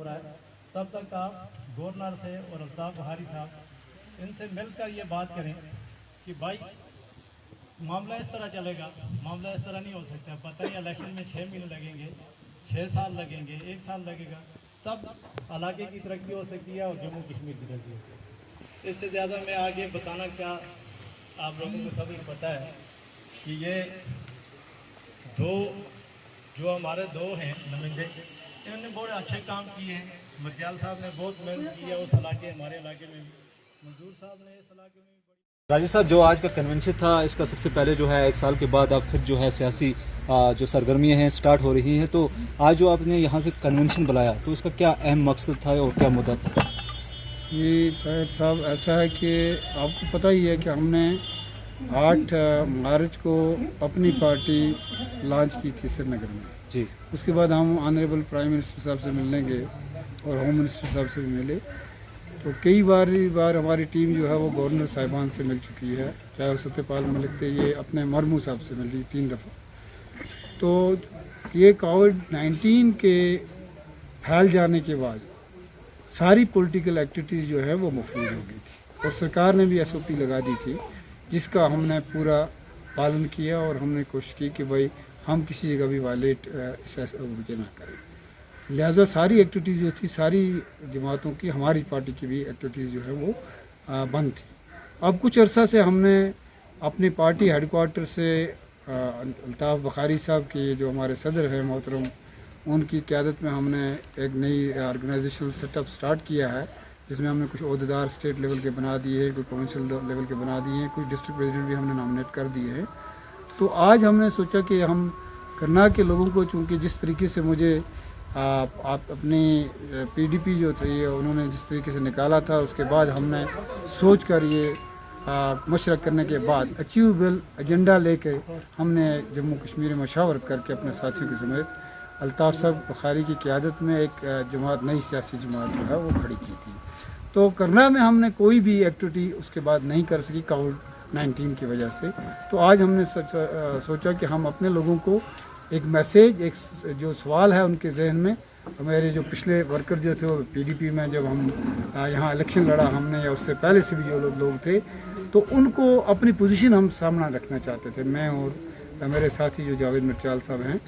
हो रहा है, तब तक आप गवर्नर से और अल्ताफ बखारी साहब इनसे मिलकर ये बात करें कि भाई मामला इस तरह चलेगा, मामला इस तरह नहीं हो सकता। पता नहीं इलेक्शन में 6 महीने लगेंगे, 6 साल लगेंगे, 1 साल लगेगा, तब इलाके की तरक्की हो सकती है और जम्मू कश्मीर की तरक्की हो सकती है। इससे ज़्यादा मैं आगे बताना क्या, आप लोगों को सभी पता है कि ये जो हमारे दो हैं नुमाइंदे, इन्होंने बहुत अच्छे काम किए हैं। मरजाल साहब ने बहुत मेहनत की है उस इलाके, हमारे इलाके में भी, मंजूर साहब ने इस इलाके में भी। राजेश साहब, जो आज का कन्वेंशन था, इसका सबसे पहले जो है 1 साल के बाद अब फिर जो है सियासी जो सरगर्मियाँ हैं स्टार्ट हो रही हैं, तो आज जो आपने यहाँ से कन्वेंशन बुलाया तो इसका क्या अहम मकसद था और क्या मुद्दा था? ये ताहिर साहब, ऐसा है कि आपको पता ही है कि हमने 8 मार्च को अपनी पार्टी लॉन्च की थी श्रीनगर में जी। उसके बाद हम ऑनरेबल प्राइम मिनिस्टर साहब से मिलने गए और होम मिनिस्टर साहब से भी मिले। तो कई बार हमारी टीम जो है वो गवर्नर साहिबान से मिल चुकी है, चाहे वो सत्यपाल मलिक थे, ये अपने मरमू साहब से मिली 3 दफ़ा। तो ये कोविड-19 के फैल जाने के बाद सारी पॉलिटिकल एक्टिविटीज़ जो है वो मफलूज हो गई थी और सरकार ने भी SOP लगा दी थी, जिसका हमने पूरा पालन किया और हमने कोशिश की कि भाई हम किसी जगह भी वायलेट इस SOP के ना करें। लिहाजा सारी एक्टिविटीज़ जो थी, सारी जमातों की, हमारी पार्टी की भी एक्टिविटीज़ जो है वो बंद थी। अब कुछ अरसा से हमने अपनी पार्टी हेडक्वार्टर से अल्ताफ़ बखारी साहब की, जो हमारे सदर हैं मोहतरम, उनकी क़यादत में हमने एक नई ऑर्गेनाइजेशनल सेटअप स्टार्ट किया है, जिसमें हमने कुछ ओहदेदार स्टेट लेवल के बना दिए हैं, कुछ प्रोविंशियल लेवल के बना दिए हैं, कुछ डिस्ट्रिक्ट प्रेसिडेंट भी हमने नॉमिनेट कर दिए हैं। तो आज हमने सोचा कि हम करनाल के लोगों को, चूँकि जिस तरीके से मुझे आप अपनी PDP जो थी उन्होंने जिस तरीके से निकाला था, उसके बाद हमने सोच कर ये मशवरा करने के बाद अचीवेबल एजेंडा लेके हमने जम्मू कश्मीर में मशावरत करके अपने साथियों के समेत अल्ताफ़ साहब बखारी की क़यादत में एक जमात, नई सियासी जमात जो है वो खड़ी की थी। तो करनाल में हमने कोई भी एक्टिविटी उसके बाद नहीं कर सकी कोविड-19 की वजह से। तो आज हमने सोचा कि हम अपने लोगों को एक मैसेज, एक जो सवाल है उनके जहन में, मेरे जो पिछले वर्कर जो थे वो PDP में जब हम यहाँ इलेक्शन लड़ा हमने, या उससे पहले से भी जो लोग थे, तो उनको अपनी पोजीशन हम सामना रखना चाहते थे। मैं और मेरे साथी जो जावेद मरचाल साहब हैं,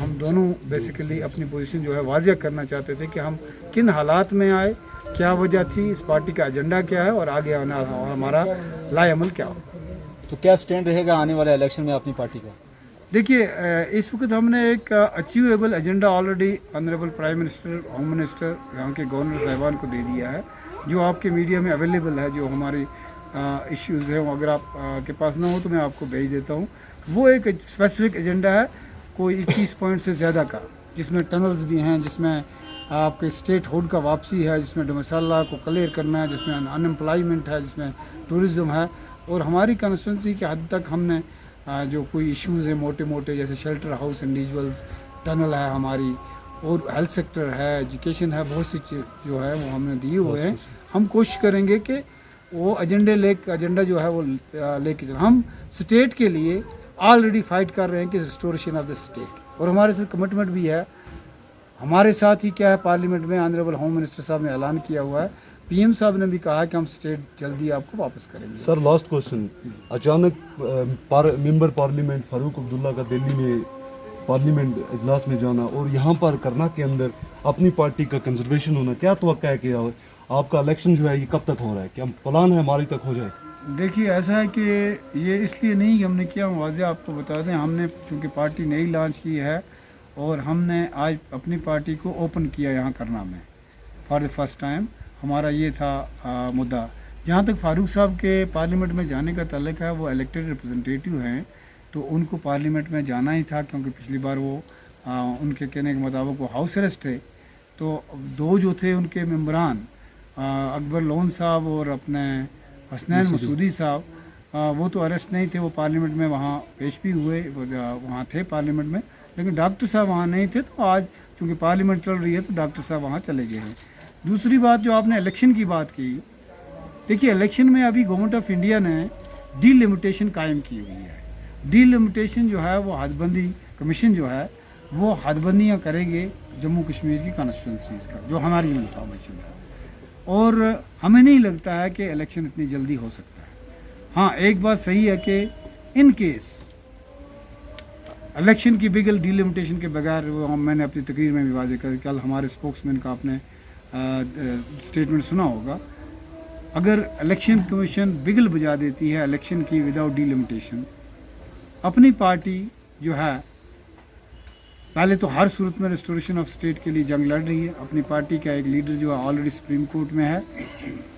हम दोनों बेसिकली अपनी पोजीशन जो है वाज़िया करना चाहते थे कि हम किन हालात में आए, क्या वजह थी, इस पार्टी का एजेंडा क्या है और आगे आना हमारा लाएअमल क्या हो। तो क्या स्टैंड रहेगा आने वाले इलेक्शन में अपनी पार्टी का? देखिए, इस वक्त हमने एक achievable agenda already honourable prime minister, home minister, यहाँ के गवर्नर साहिबान को दे दिया है, जो आपके मीडिया में अवेलेबल है। जो हमारी इश्यूज़ हैं, अगर आप के पास ना हो तो मैं आपको भेज देता हूँ। वो एक स्पेसिफिक एजेंडा है, कोई 21 पॉइंट से ज़्यादा का, जिसमें टनल्स भी हैं, जिसमें आपके स्टेट हुड का वापसी है, जिसमें डोमिसाइल को क्लियर करना है, जिसमें अनएम्प्लॉयमेंट है, जिसमें टूरिज़्म है। और हमारी कंस्टिट्यूंसी के हद तक हमने जो कोई इश्यूज़ हैं मोटे मोटे, जैसे शेल्टर हाउस इंडिविजुअल्स, टनल है हमारी, और हेल्थ सेक्टर है, एजुकेशन है, बहुत सी चीज़ जो है वो हमने दिए हुए हैं। हम कोशिश करेंगे कि वो एजेंडा जो है वो लेके चलें। हम स्टेट के लिए ऑलरेडी फाइट कर रहे हैं कि रिस्टोरेशन ऑफ द स्टेट, और हमारे साथ कमिटमेंट भी है। हमारे साथ ही क्या है, पार्लियामेंट में ऑनरेबल होम मिनिस्टर साहब ने ऐलान किया हुआ है, PM साहब ने भी कहा कि हम स्टेट जल्दी आपको वापस करेंगे। सर, लास्ट क्वेश्चन, अचानक मेंबर पार्लियामेंट फारूक अब्दुल्ला का दिल्ली में पार्लियामेंट इजलास में जाना और यहाँ पर करना के अंदर अपनी पार्टी का कंजर्वेशन होना, क्या तवक्का है कि आपका इलेक्शन जो है ये कब तक हो रहा है, क्या प्लान है हमारी तक हो जाए? देखिए, ऐसा है कि ये इसलिए नहीं कि हमने किया, वाज़ेह आपको बता दें, हमने चूँकि पार्टी नई लॉन्च की है और हमने आज अपनी पार्टी को ओपन किया यहाँ करना में फॉर द फर्स्ट टाइम। हमारा ये था मुद्दा। जहाँ तक फारूक साहब के पार्लियामेंट में जाने का ताल्लुक है, वो इलेक्टेड रिप्रेजेंटेटिव हैं, तो उनको पार्लियामेंट में जाना ही था, क्योंकि पिछली बार वो उनके कहने के मुताबिक वो हाउस अरेस्ट थे। तो 2 जो थे उनके मेम्बरान, अकबर लोन साहब और अपने हसनैन मसूदी साहब, वो तो अरेस्ट नहीं थे, वो पार्लियामेंट में वहाँ पेश भी हुए, वहाँ थे पार्लियामेंट में, लेकिन डॉक्टर साहब वहाँ नहीं थे। तो आज चूँकि पार्लियामेंट चल रही है तो डॉक्टर साहब वहाँ चले गए हैं। दूसरी बात, जो आपने इलेक्शन की बात की, देखिए इलेक्शन में अभी गवर्नमेंट ऑफ इंडिया ने डीलिमिटेशन कायम की हुई है। डीलिमिटेशन जो है वो हदबंदी कमीशन जो है वो हदबंदियाँ करेंगे जम्मू कश्मीर की कॉन्स्टिट्यूंसीज़ का, जो हमारी इन्फॉर्मेशन है। और हमें नहीं लगता है कि इलेक्शन इतनी जल्दी हो सकता है। हाँ, एक बात सही है कि इन केस इलेक्शन की बिगल डिलिमिटेशन के बगैर, वो मैंने अपनी तकरीर में भी वाज़ेह कर, कल हमारे स्पोक्समैन का आपने स्टेटमेंट सुना होगा, अगर इलेक्शन कमीशन बिगल बजा देती है इलेक्शन की विदाउट डिलिमिटेशन, अपनी पार्टी जो है पहले तो हर सूरत में रेस्टोरेशन ऑफ स्टेट के लिए जंग लड़ रही है। अपनी पार्टी का एक लीडर जो है ऑलरेडी सुप्रीम कोर्ट में है।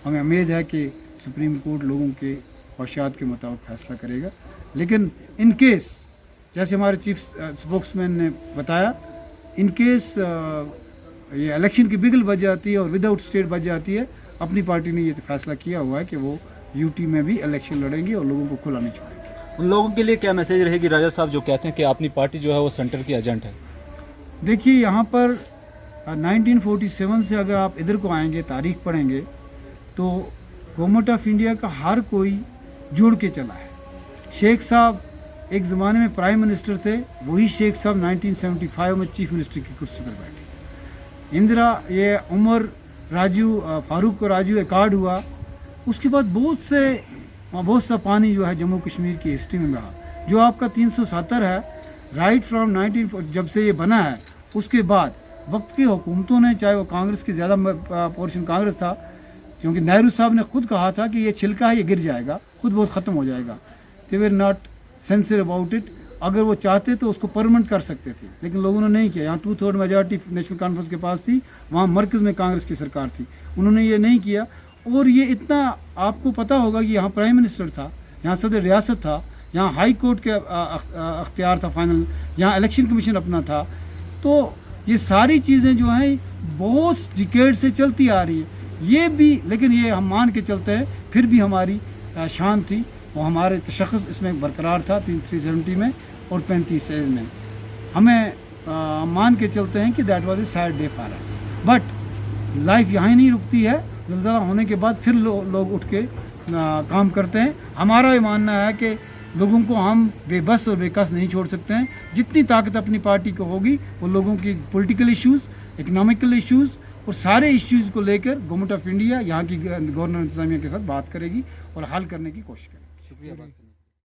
हमें उम्मीद है कि सुप्रीम कोर्ट लोगों के ख्वाहिशात के मुताबिक फैसला करेगा। लेकिन इन केस, जैसे हमारे चीफ स्पोक्समैन ने बताया, इन केस ये इलेक्शन की बिगल बच जाती है और विदाउट स्टेट बच जाती है, अपनी पार्टी ने ये फैसला किया हुआ है कि वो यूटी में भी इलेक्शन लड़ेंगे और लोगों को खुला नहीं छोड़ेंगे। उन लोगों के लिए क्या मैसेज रहेगी राजा साहब जो कहते हैं कि अपनी पार्टी जो है वो सेंटर की एजेंट है? देखिए, यहाँ पर 1947 से अगर आप इधर को आएंगे, तारीख पढ़ेंगे, तो गवर्नमेंट ऑफ इंडिया का हर कोई जुड़ के चला है। शेख साहब एक ज़माने में प्राइम मिनिस्टर थे, वही शेख साहब 1975 में चीफ मिनिस्टर की कुर्सी पर बैठे। इंदिरा, ये उमर, राजू, फारूक और राजू अकॉर्ड हुआ। उसके बाद बहुत सा पानी जो है जम्मू कश्मीर की हिस्ट्री में बहा। जो आपका 370 है, राइट फ्रॉम 19 जब से ये बना है, उसके बाद वक्त की हुकूमतों ने, चाहे वो कांग्रेस की ज़्यादा पोर्शन कांग्रेस था, क्योंकि नेहरू साहब ने खुद कहा था कि ये छिलका है, ये गिर जाएगा, खुद बहुत ख़त्म हो जाएगा। They were not sensitive about it. अगर वो चाहते तो उसको परमानेंट कर सकते थे, लेकिन लोगों ने नहीं किया। यहाँ 2/3 मेजॉरिटी नेशनल कॉन्फ्रेंस के पास थी, वहाँ मरकज़ में कांग्रेस की सरकार थी, उन्होंने ये नहीं किया। और ये इतना आपको पता होगा कि यहाँ प्राइम मिनिस्टर था, यहाँ सदर रियासत था, यहाँ हाई कोर्ट के अख्तियार था फाइनल, यहाँ इलेक्शन कमीशन अपना था। तो ये सारी चीज़ें जो हैं बहुत डिकेड से चलती आ रही है। ये भी, लेकिन ये हम मान के चलते हैं, फिर भी हमारी शान थी, वो हमारे तशख़्ख़ुस इसमें बरकरार था 370 में और 35 में। हमें मान के चलते हैं कि that was a sad day for us. But life यहाँ ही नहीं रुकती है। ज़ल्ज़ला होने के बाद फिर लोग उठ के काम करते हैं। हमारा ये मानना है कि लोगों को हम बेबस और बेकस नहीं छोड़ सकते हैं। जितनी ताकत अपनी पार्टी को होगी, वो लोगों की पॉलिटिकल इश्यूज़, इकनॉमिकल इश्यूज़ और सारे इश्यूज़ को लेकर गवर्नमेंट ऑफ इंडिया यहाँ की गवर्नर इंतज़ामिया के साथ बात करेगी और हल करने की कोशिश करेगी। शुक्रिया।